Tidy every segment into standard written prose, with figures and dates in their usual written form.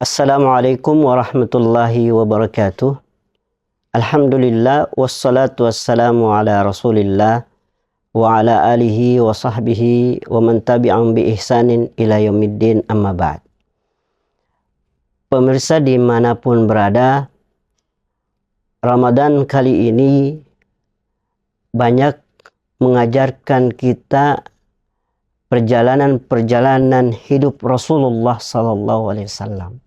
Assalamualaikum warahmatullahi wabarakatuh. Alhamdulillah wassalatu wassalamu ala Rasulillah wa ala alihi wa sahbihi wa man tabi'ahum bi ihsanin ila yaumiddin, amma ba'd. Pemirsa dimanapun berada, Ramadan kali ini banyak mengajarkan kita perjalanan-perjalanan hidup Rasulullah sallallahu alaihi wasallam.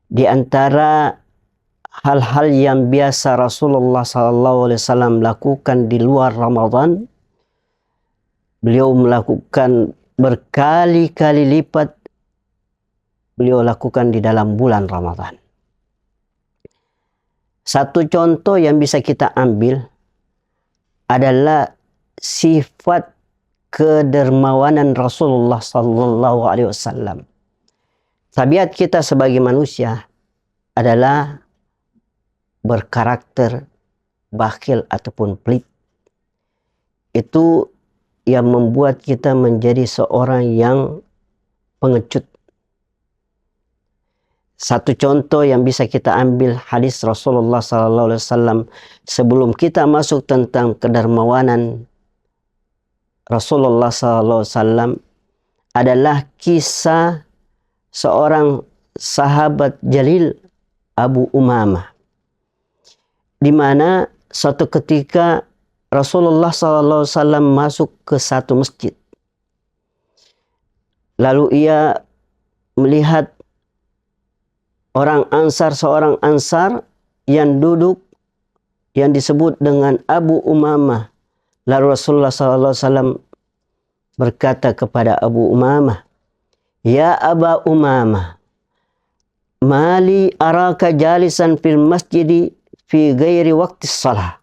Di antara hal-hal yang biasa Rasulullah sallallahu alaihi wasallam lakukan di luar Ramadan, beliau melakukan berkali-kali lipat beliau lakukan di dalam bulan Ramadan. Satu contoh yang bisa kita ambil adalah sifat kedermawanan Rasulullah sallallahu alaihi wasallam. Tabiat kita sebagai manusia adalah berkarakter bakhil ataupun pelit. Itu yang membuat kita menjadi seorang yang pengecut. Satu contoh yang bisa kita ambil hadis Rasulullah sallallahu alaihi wasallam sebelum kita masuk tentang kedermawanan Rasulullah sallallahu alaihi wasallam adalah kisah seorang sahabat jalil, Abu Umamah, di mana suatu ketika Rasulullah SAW masuk ke satu masjid. Lalu ia melihat seorang Ansar yang duduk, yang disebut dengan Abu Umamah. Lalu Rasulullah SAW berkata kepada Abu Umamah, "Ya Aba Umamah, mali araka jalisan fil masjidi fi ghairi waqti shalah."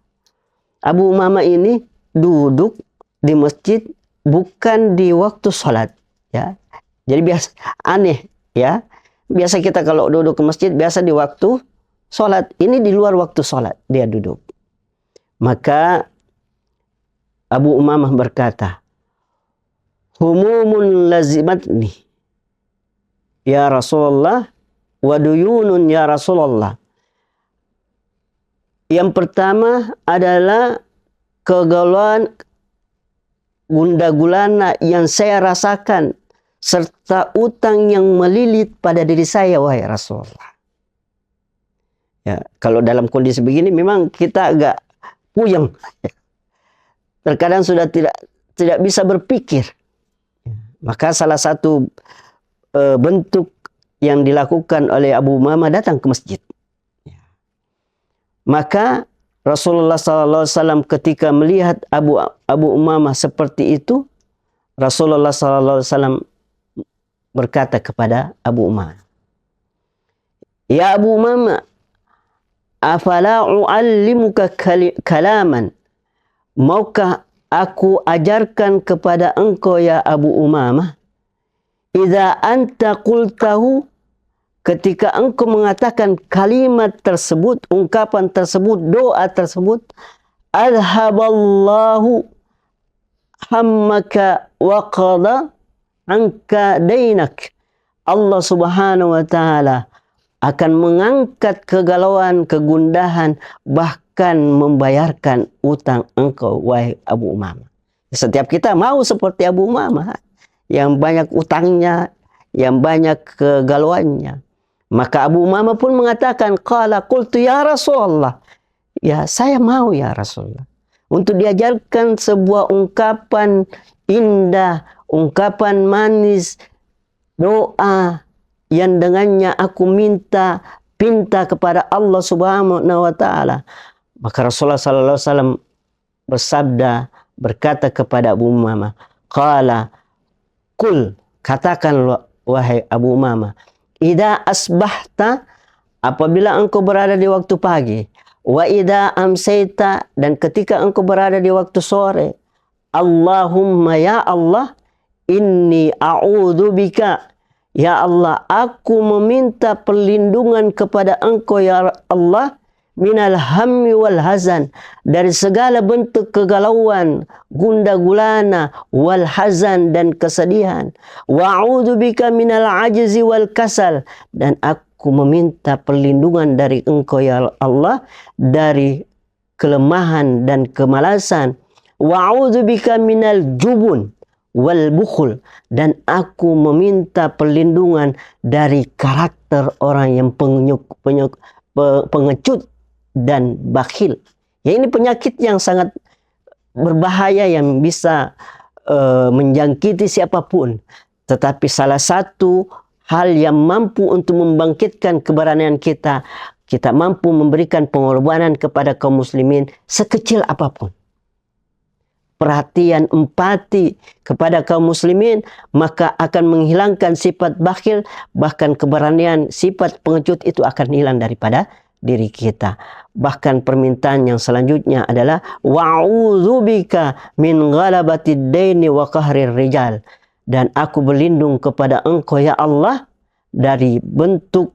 Abu Umamah ini duduk di masjid bukan di waktu salat, ya. Jadi biasa aneh, ya. Biasa kita kalau duduk ke masjid biasa di waktu salat, ini di luar waktu salat dia duduk. Maka Abu Umamah berkata, "Humumun lazimatni ya Rasulullah, wa duyunun ya Rasulullah." Yang pertama adalah kegalauan gundah gulana yang saya rasakan serta utang yang melilit pada diri saya, wahai Rasulullah. Ya, kalau dalam kondisi begini memang kita agak puyeng. Terkadang sudah tidak bisa berpikir. Maka salah satu bentuk yang dilakukan oleh Abu Umamah datang ke masjid. Maka Rasulullah SAW ketika melihat Abu Umamah seperti itu, Rasulullah SAW berkata kepada Abu Umamah, "Ya Abu Umamah, afala u'allimuka kalaman? Maukah aku ajarkan kepada engkau ya Abu Umamah, idza anta qultahu, ketika engkau mengatakan kalimat tersebut, ungkapan tersebut, doa tersebut, adhaballahu hammaka wa qada anka dainak." Allah Subhanahu wa taala akan mengangkat kegalauan, kegundahan, bahkan membayarkan utang engkau, wahai Abu Umamah. Setiap kita mau seperti Abu Umamah, yang banyak utangnya, yang banyak kegalauannya. Maka Abu Umamah pun mengatakan, qala qultu ya Rasulullah, ya saya mau ya Rasulullah, untuk diajarkan sebuah ungkapan indah, ungkapan manis, doa yang dengannya aku minta kepada Allah Subhanahu wa taala. Maka Rasulullah sallallahu alaihi wasallam bersabda, berkata kepada Abu Umamah, qala kul, katakan wahai Abu Umamah, idza asbahta, apabila engkau berada di waktu pagi, wa idza amsayta, dan ketika engkau berada di waktu sore, Allahumma ya Allah, inni a'udzu bika, ya Allah, aku meminta perlindungan kepada engkau ya Allah, minal hammi wal hazan, dari segala bentuk kegalauan, gundah gulana, wal hazan, dan kesedihan. Wa a'udzubika minal ajzi wal kasal, dan aku meminta perlindungan dari Engkau ya Allah dari kelemahan dan kemalasan. Wa a'udzubika minal jubun wal bukhul, dan aku meminta perlindungan dari karakter orang yang pengecut dan bakhil. Ya, ini penyakit yang sangat berbahaya yang bisa menjangkiti siapapun. Tetapi salah satu hal yang mampu untuk membangkitkan keberanian kita, kita mampu memberikan pengorbanan kepada kaum muslimin sekecil apapun. Perhatian, empati kepada kaum muslimin, maka akan menghilangkan sifat bakhil, bahkan keberanian, sifat pengecut itu akan hilang daripada diri kita. Bahkan permintaan yang selanjutnya adalah wa'udzubika min ghalabatid daini wa qahrir rijal, dan aku berlindung kepada Engkau ya Allah dari bentuk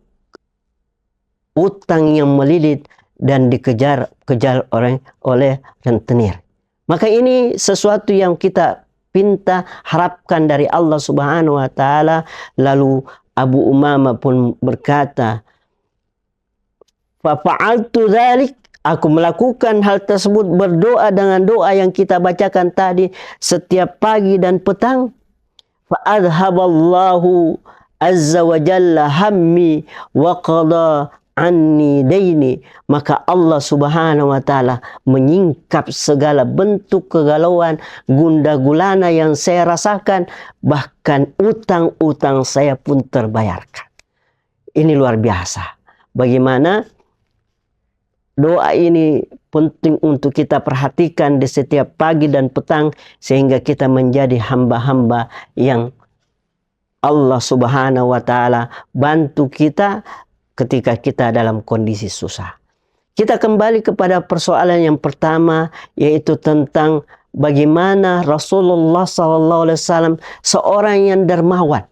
utang yang melilit dan dikejar-kejar oleh rentenir. Maka ini sesuatu yang kita pinta harapkan dari Allah Subhanahu wa taala. Lalu Abu Umamah pun berkata, fa fa'altu dzalik, aku melakukan hal tersebut, berdoa dengan doa yang kita bacakan tadi setiap pagi dan petang. Fa adhaballahu azza wa jalla hammi wa qada anni daini, maka Allah Subhanahu wa taala menyingkap segala bentuk kegalauan, gundah gulana yang saya rasakan, bahkan utang-utang saya pun terbayarkan. Ini luar biasa. Bagaimana doa ini penting untuk kita perhatikan di setiap pagi dan petang, sehingga kita menjadi hamba-hamba yang Allah Subhanahu wa taala bantu kita ketika kita dalam kondisi susah. Kita kembali kepada persoalan yang pertama, yaitu tentang bagaimana Rasulullah SAW seorang yang dermawan,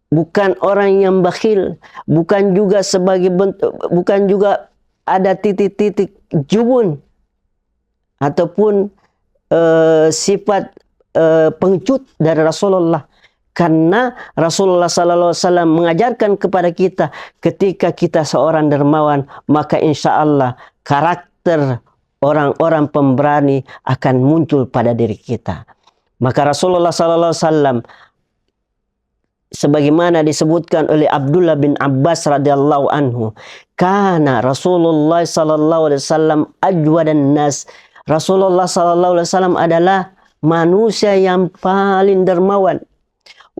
bukan orang yang bakhil, bukan juga sebagai bentuk, bukan juga ada titik-titik jubun ataupun sifat pengecut dari Rasulullah. Karena Rasulullah SAW mengajarkan kepada kita, ketika kita seorang dermawan, maka insya Allah karakter orang-orang pemberani akan muncul pada diri kita. Maka Rasulullah SAW, sebagaimana disebutkan oleh Abdullah bin Abbas radhiyallahu anhu, kana Rasulullah SAW ajwadan nas. Rasulullah SAW adalah manusia yang paling dermawan.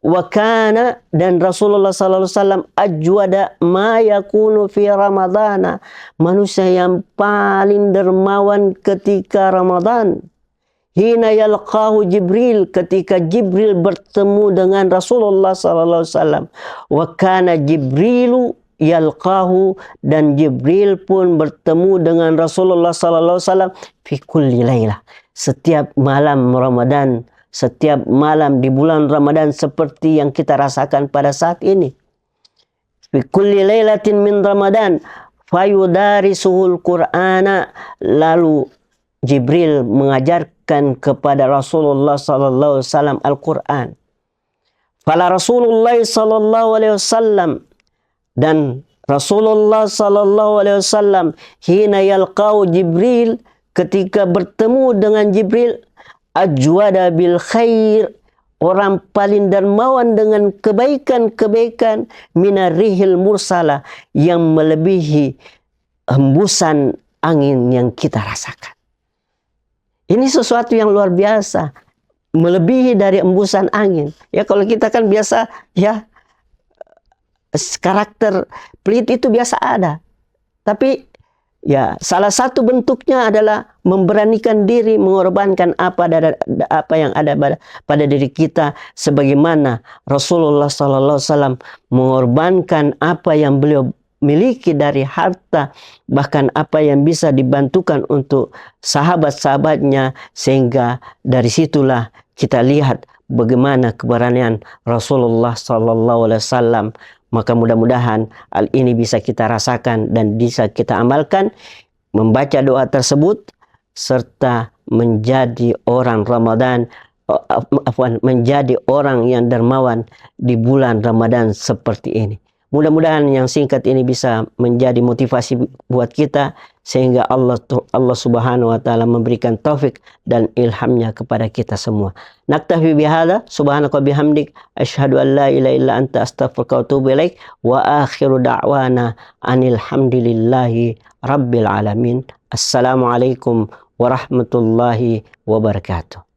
Wakana, dan Rasulullah SAW ajwada ma yakunu fi Ramadana, manusia yang paling dermawan ketika Ramadan. Hina yalqahu Jibril, ketika Jibril bertemu dengan Rasulullah SAW. Wakana Jibrilu yalqahu, dan Jibril pun bertemu dengan Rasulullah SAW fi kulli laylah, setiap malam Ramadan, setiap malam di bulan Ramadan, seperti yang kita rasakan pada saat ini. Fi kulli lailatin min Ramadan fayudarisuhul Qur'ana, lalu Jibril mengajarkan kepada Rasulullah sallallahu alaihi wasallam Al-Qur'an. Fala Rasulullah sallallahu alaihi wasallam, dan Rasulullah sallallahu alaihi wasallam hina yalqau Jibril, ketika bertemu dengan Jibril, ajwada bil khair, orang paling dermawan dengan kebaikan-kebaikan, minarihil mursala, yang melebihi hembusan angin yang kita rasakan. Ini sesuatu yang luar biasa, melebihi dari hembusan angin. Ya, kalau kita kan biasa, ya, karakter pelit itu biasa ada. Tapi ya, salah satu bentuknya adalah memberanikan diri, mengorbankan apa yang ada pada diri kita, sebagaimana Rasulullah SAW mengorbankan apa yang beliau miliki dari harta, bahkan apa yang bisa dibantukan untuk sahabat-sahabatnya, sehingga dari situlah kita lihat bagaimana keberanian Rasulullah SAW Maka mudah-mudahan hal ini bisa kita rasakan dan bisa kita amalkan, membaca doa tersebut serta menjadi orang Ramadan, menjadi orang yang dermawan di bulan Ramadan seperti ini. Mudah-mudahan yang singkat ini bisa menjadi motivasi buat kita sehingga Allah Subhanahu wa taala memberikan taufik dan ilhamnya kepada kita semua. Naktafi bihadza, subhanaka bihamdik, asyhadu an la ilaha illa anta, astaghfiruka wa atubu ilaik, wa akhiru da'wana anil hamdulillahi rabbil alamin. Assalamualaikum warahmatullahi wabarakatuh.